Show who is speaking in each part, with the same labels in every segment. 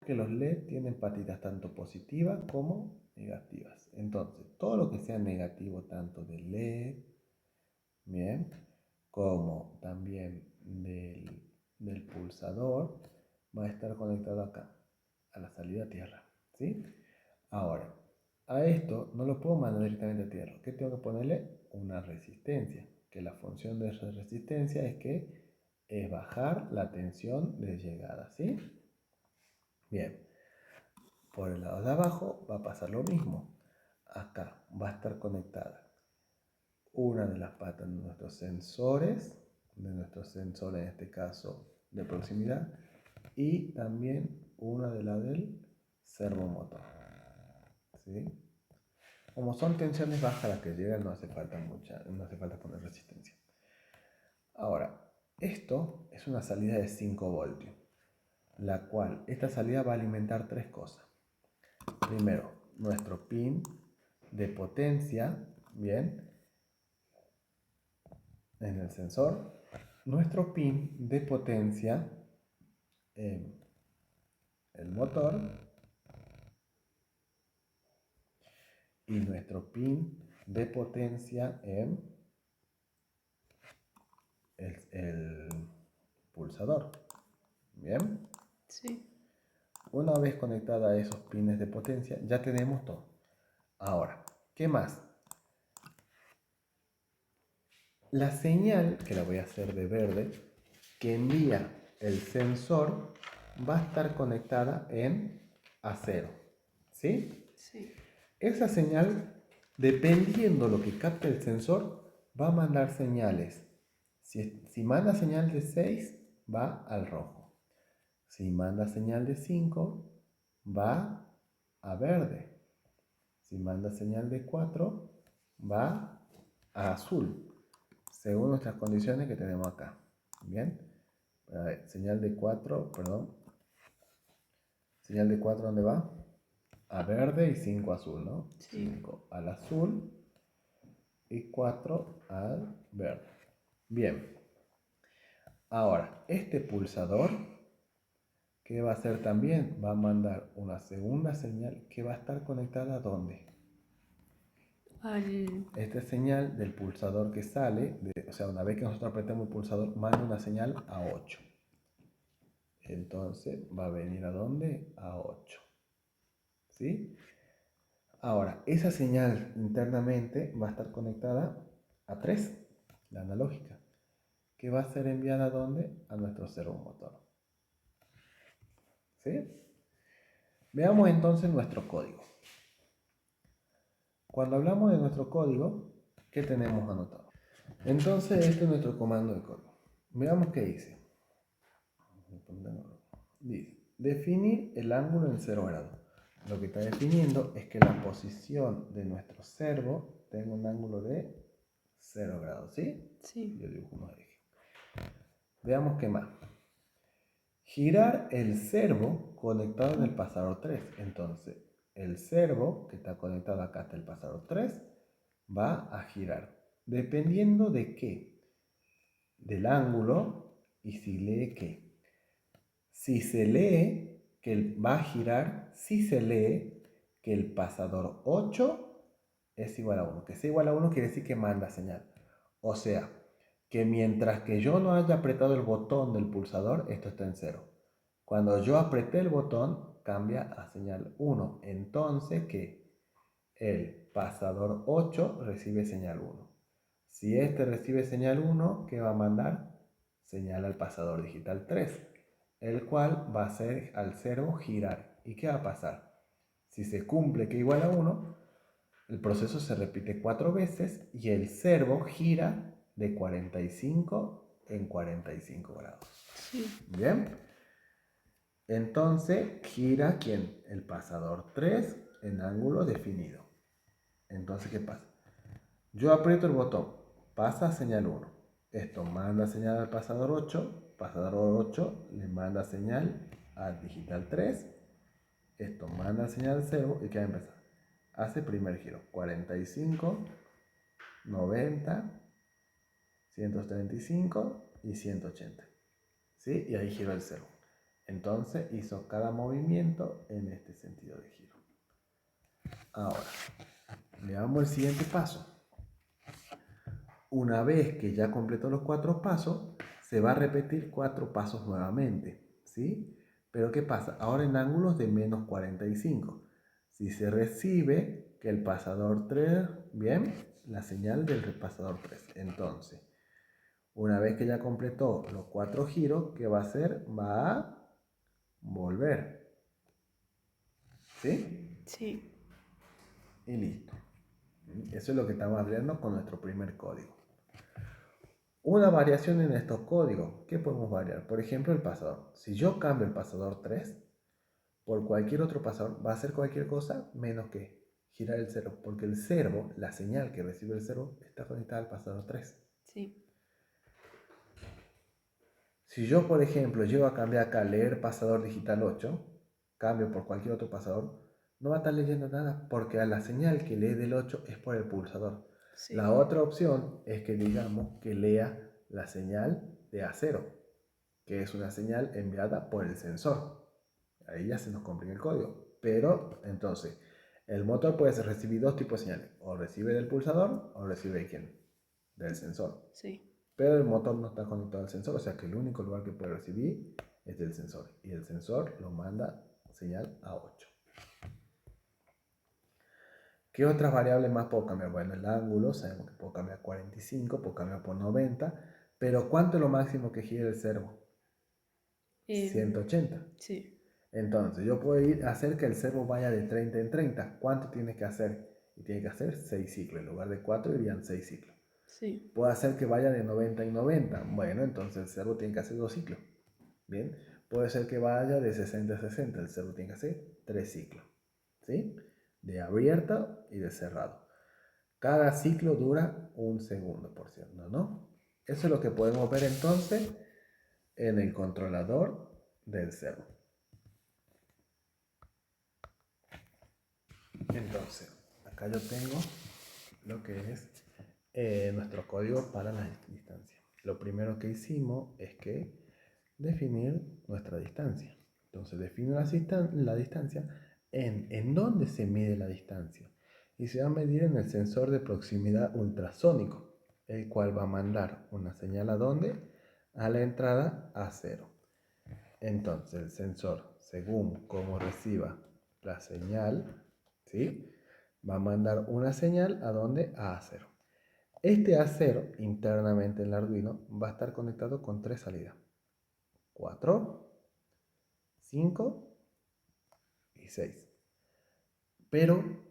Speaker 1: que los LED tienen patitas tanto positivas como negativas. Entonces, todo lo que sea negativo, tanto del LED, bien, como también del pulsador, va a estar conectado acá, a la salida a tierra, ¿sí? Ahora, a esto no lo puedo mandar directamente a tierra. ¿Qué tengo que ponerle? Una resistencia, que la función de esa resistencia es bajar la tensión de llegada, ¿sí? Bien, por el lado de abajo va a pasar lo mismo. Acá va a estar conectada una de las patas de nuestros sensores en este caso de proximidad, y también una de la del servomotor, ¿sí? Como son tensiones bajas las que llegan, no hace falta poner resistencia. Ahora, esto es una salida de 5 voltios, la cual esta salida va a alimentar tres cosas. Primero, nuestro pin de potencia, bien, en el sensor, nuestro pin de potencia en el motor y nuestro pin de potencia en el pulsador. Bien.
Speaker 2: Sí.
Speaker 1: Una vez conectada a esos pines de potencia, ya tenemos todo. Ahora, ¿qué más? La señal, que la voy a hacer de verde, que envía el sensor, va a estar conectada en acero. ¿Sí?
Speaker 2: Sí.
Speaker 1: Esa señal, dependiendo lo que capte el sensor, va a mandar señales. Si manda señal de 6, va al rojo. Si manda señal de 5, va a verde. Si manda señal de 4, va a azul, según nuestras condiciones que tenemos acá. Bien, a ver, señal de 4, perdón. Señal de 4, ¿dónde va? A verde y 5 azul, ¿no?
Speaker 2: Sí.
Speaker 1: 5 al azul y 4 al verde. Bien, ahora, este pulsador, ¿qué va a hacer también? Va a mandar una segunda señal que va a estar conectada ¿a dónde? Esta señal del pulsador que sale, o sea, una vez que nosotros apretemos el pulsador, manda una señal a 8. Entonces va a venir ¿a dónde? A 8. ¿Sí? Ahora, esa señal internamente va a estar conectada a 3, la analógica, que va a ser enviada ¿a dónde? A nuestro servomotor. ¿Sí? Veamos entonces nuestro código. Cuando hablamos de nuestro código, ¿qué tenemos anotado? Entonces, este es nuestro comando de código. Veamos qué dice. Dice, definir el ángulo en 0 grados. Lo que está definiendo es que la posición de nuestro servo tenga un ángulo de 0 grados, ¿sí?
Speaker 2: Sí.
Speaker 1: Yo dibujo unos ejes. Veamos qué más. Girar el servo conectado en el pasador 3. Entonces, el servo que está conectado acá hasta el pasador 3 va a girar. ¿Dependiendo de qué? Del ángulo y si lee qué. Si se lee que va a girar, si se lee que el pasador 8 es igual a 1. Que sea igual a 1 quiere decir que manda señal. O sea, que mientras que yo no haya apretado el botón del pulsador, esto está en 0. Cuando yo apreté el botón, cambia a señal 1. Entonces, que el pasador 8 recibe señal 1. Si este recibe señal 1, ¿qué va a mandar? Señal al pasador digital 3, el cual va a hacer al servo girar. ¿Y qué va a pasar? Si se cumple que igual a 1, el proceso se repite 4 veces y el servo gira de 45 en 45 grados.
Speaker 2: Sí.
Speaker 1: ¿Bien? Entonces gira ¿quién? El pasador 3 en ángulo definido. Entonces, ¿qué pasa? Yo aprieto el botón, pasa a señal 1. Esto manda señal al pasador 8. Pasador 8 le manda señal al digital 3. Esto manda señal al servo y ¿qué va a empezar? Hace primer giro, 45, 90, 135 y 180. ¿Sí? Y ahí giró el servo. Entonces hizo cada movimiento en este sentido de giro. Ahora, veamos el siguiente paso. Una vez que ya completó los 4 pasos, se va a repetir 4 pasos nuevamente, ¿sí? Pero ¿qué pasa? Ahora en ángulos de menos 45. Si se recibe que el pasador 3, bien, la señal del pasador 3. Entonces, una vez que ya completó los 4 giros, ¿qué va a hacer? Va a volver, ¿sí?
Speaker 2: Sí.
Speaker 1: Y listo. Eso es lo que estamos haciendo con nuestro primer código. Una variación en estos códigos. ¿Qué podemos variar? Por ejemplo, el pasador. Si yo cambio el pasador 3 por cualquier otro pasador, va a hacer cualquier cosa menos que girar el 0. Porque el servo, la señal que recibe el 0, está conectada al pasador 3.
Speaker 2: Sí.
Speaker 1: Si yo, por ejemplo, llego a cambiar acá, leer pasador digital 8, cambio por cualquier otro pasador, no va a estar leyendo nada porque a la señal que lee del 8 es por el pulsador. La
Speaker 2: Sí.
Speaker 1: otra opción es que digamos que lea la señal de A0, que es una señal enviada por el sensor. Ahí ya se nos complica el código. Pero entonces, el motor puede recibir dos tipos de señales. O recibe del pulsador o recibe de quién? Del sensor.
Speaker 2: Sí.
Speaker 1: Pero el motor no está conectado al sensor, o sea que el único lugar que puede recibir es del sensor. Y el sensor lo manda señal a 8. ¿Qué otras variables más puedo cambiar? Bueno, el ángulo, sabemos que puedo cambiar 45, puedo cambiar por 90, pero ¿cuánto es lo máximo que gira el servo? 180.
Speaker 2: Sí.
Speaker 1: Entonces, yo puedo hacer que el servo vaya de 30 en 30. ¿Cuánto tiene que hacer? Y tiene que hacer 6 ciclos. En lugar de 4 irían 6 ciclos.
Speaker 2: Sí.
Speaker 1: Puedo hacer que vaya de 90 en 90. Bueno, entonces el servo tiene que hacer 2 ciclos. Bien. Puede ser que vaya de 60 a 60. El servo tiene que hacer 3 ciclos. ¿Sí? De abierta y de cerrado. Cada ciclo dura 1 segundo, por cierto, ¿no? Eso es lo que podemos ver entonces en el controlador del servo. Entonces, acá yo tengo lo que es nuestro código para la distancia. Lo primero que hicimos es que definir nuestra distancia. Entonces, defino la distancia en dónde se mide la distancia. Y se va a medir en el sensor de proximidad ultrasónico, el cual va a mandar una señal a dónde? A la entrada A0. Entonces, el sensor, según cómo reciba la señal, ¿sí? Va a mandar una señal a dónde? A A0. Este A0 internamente en el Arduino va a estar conectado con 3 salidas. 4, 5 y 6. Pero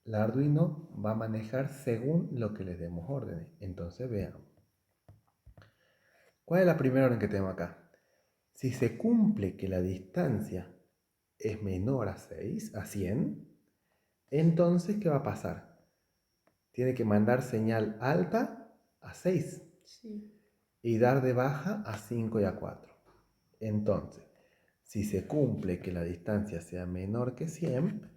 Speaker 1: el Arduino va a manejar según lo que le demos órdenes. Entonces veamos. ¿Cuál es la primera orden que tenemos acá? Si se cumple que la distancia es menor a 6, a 100, entonces ¿qué va a pasar? Tiene que mandar señal alta a 6
Speaker 2: Sí.
Speaker 1: y dar de baja a 5 y a 4. Entonces, si se cumple que la distancia sea menor que 100,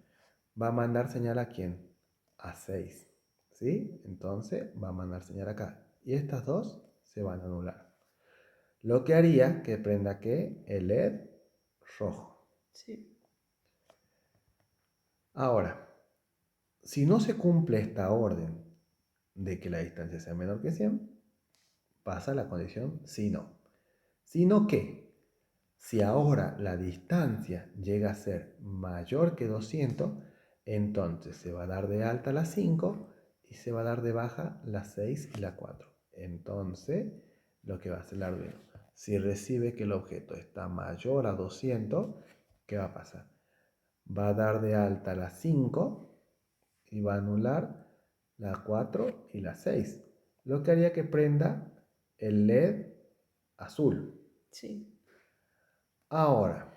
Speaker 1: va a mandar señal a quién? A 6. ¿Sí? Entonces va a mandar señal acá. Y estas dos se van a anular. Lo que haría que prenda ¿qué? El LED rojo.
Speaker 2: Sí.
Speaker 1: Ahora, si no se cumple esta orden de que la distancia sea menor que 100, pasa la condición si no. Sino que, si ahora la distancia llega a ser mayor que 200, entonces se va a dar de alta la 5 y se va a dar de baja la 6 y la 4. Entonces, lo que va a hacer el Arduino, si recibe que el objeto está mayor a 200, ¿qué va a pasar? Va a dar de alta la 5 y va a anular la 4 y la 6. Lo que haría que prenda el LED azul.
Speaker 2: Sí.
Speaker 1: Ahora,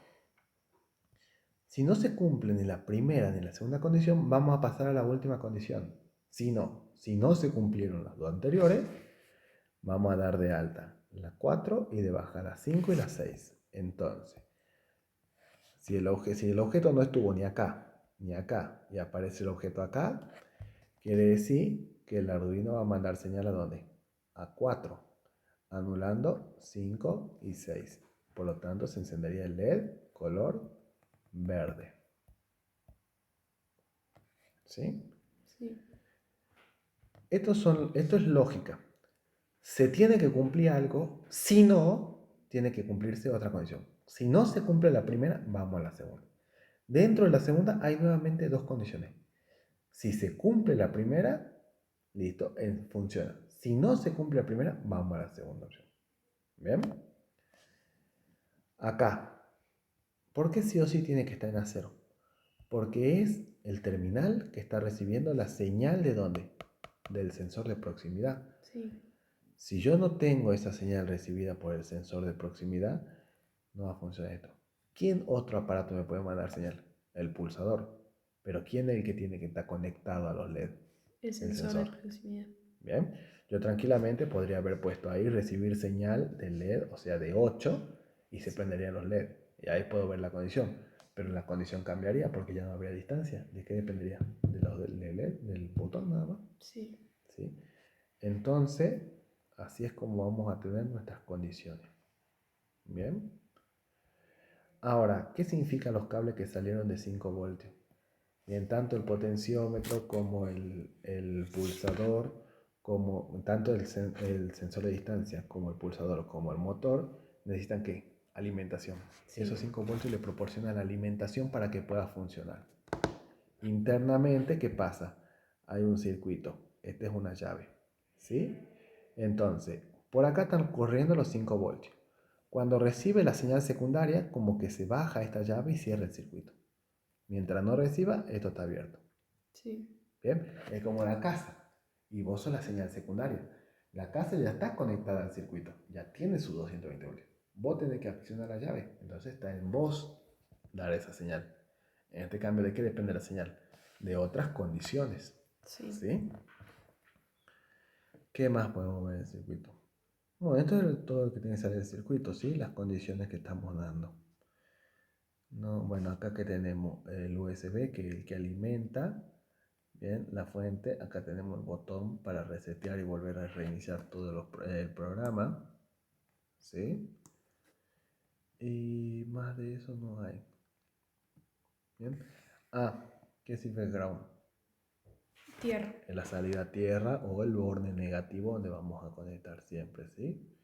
Speaker 1: si no se cumple ni la primera ni la segunda condición, vamos a pasar a la última condición. Si no se cumplieron las dos anteriores, vamos a dar de alta la 4 y de baja la 5 y la 6. Entonces, si el objeto no estuvo ni acá ni acá y aparece el objeto acá, quiere decir que el Arduino va a mandar señal a ¿dónde? A 4, anulando 5 y 6. Por lo tanto, se encendería el LED color verde. ¿Sí?
Speaker 2: Sí.
Speaker 1: Esto es lógica. Se tiene que cumplir algo, si no, tiene que cumplirse otra condición. Si no se cumple la primera, vamos a la segunda. Dentro de la segunda hay nuevamente dos condiciones. Si se cumple la primera, listo, funciona. Si no se cumple la primera, vamos a la segunda opción. ¿Bien? Acá, ¿por qué sí o sí tiene que estar en acero? Porque es el terminal que está recibiendo la señal de ¿dónde? Del sensor de proximidad.
Speaker 2: Sí.
Speaker 1: Si yo no tengo esa señal recibida por el sensor de proximidad, no va a funcionar esto. ¿Quién otro aparato me puede mandar señal? El pulsador. Pero ¿quién es el que tiene que estar conectado a los LED?
Speaker 2: El
Speaker 1: El
Speaker 2: sensor de
Speaker 1: sensor.
Speaker 2: proximidad.
Speaker 1: Bien, yo tranquilamente podría haber puesto ahí recibir señal de LED, o sea de 8, y se prenderían los LED. Y ahí puedo ver la condición. Pero la condición cambiaría porque ya no habría distancia. ¿De qué dependería? De los del LED, del botón nada más.
Speaker 2: Sí.
Speaker 1: ¿Sí? Entonces, así es como vamos a tener nuestras condiciones. Bien. Ahora, ¿qué significan los cables que salieron de 5 voltios? Bien, tanto el potenciómetro como el pulsador, como tanto el sensor de distancia como el pulsador como el motor, necesitan ¿qué? Alimentación. Esos
Speaker 2: Sí.
Speaker 1: 5 voltios le proporcionan la alimentación para que pueda funcionar. Internamente, ¿qué pasa? Hay un circuito. Esta es una llave. ¿Sí? Entonces, por acá están corriendo los 5 voltios. Cuando recibe la señal secundaria, como que se baja esta llave y cierra el circuito. Mientras no reciba, esto está abierto.
Speaker 2: Sí.
Speaker 1: Bien, es como la casa. Y vos sos la señal secundaria. La casa ya está conectada al circuito. Ya tiene sus 220 voltios. Vos tenés que accionar la llave. Entonces está en vos dar esa señal. En este cambio, ¿de qué depende la señal? De otras condiciones.
Speaker 2: Sí.
Speaker 1: ¿Sí? ¿Qué más podemos ver en el circuito? Bueno, esto es todo lo que tiene que salir del circuito, ¿sí? Las condiciones que estamos dando. No, bueno, acá que tenemos el USB, que es el que alimenta, bien, la fuente. Acá tenemos el botón para resetear y volver a reiniciar todo el programa, ¿sí? Y más de eso no hay. Bien. Ah, ¿qué sirve el ground?
Speaker 2: Tierra.
Speaker 1: En la salida a tierra o el borde negativo donde vamos a conectar siempre, ¿sí?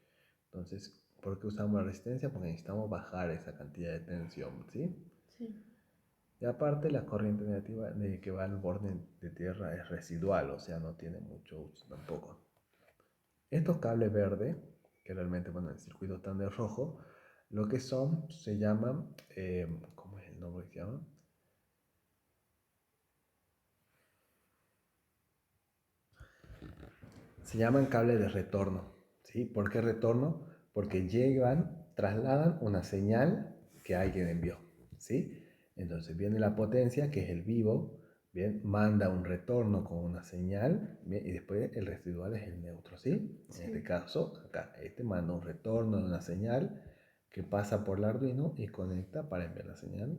Speaker 1: Entonces, ¿por qué usamos la resistencia? Porque necesitamos bajar esa cantidad de tensión, ¿sí?
Speaker 2: Sí.
Speaker 1: Y aparte, la corriente negativa de que va al borde de tierra es residual, o sea, no tiene mucho uso tampoco. Estos cables verdes, que realmente, bueno, el circuito están de rojo, lo que son, se llaman, ¿cómo es el nombre que se llama? Se llaman cables de retorno, ¿sí? ¿Por qué retorno? Porque trasladan una señal que alguien envió, ¿sí? Entonces viene la potencia, que es el vivo, bien, manda un retorno con una señal, bien, y después el residual es el neutro, ¿sí? En este
Speaker 2: Sí.
Speaker 1: caso, acá, este manda un retorno de una señal que pasa por el Arduino y conecta para enviar la señal.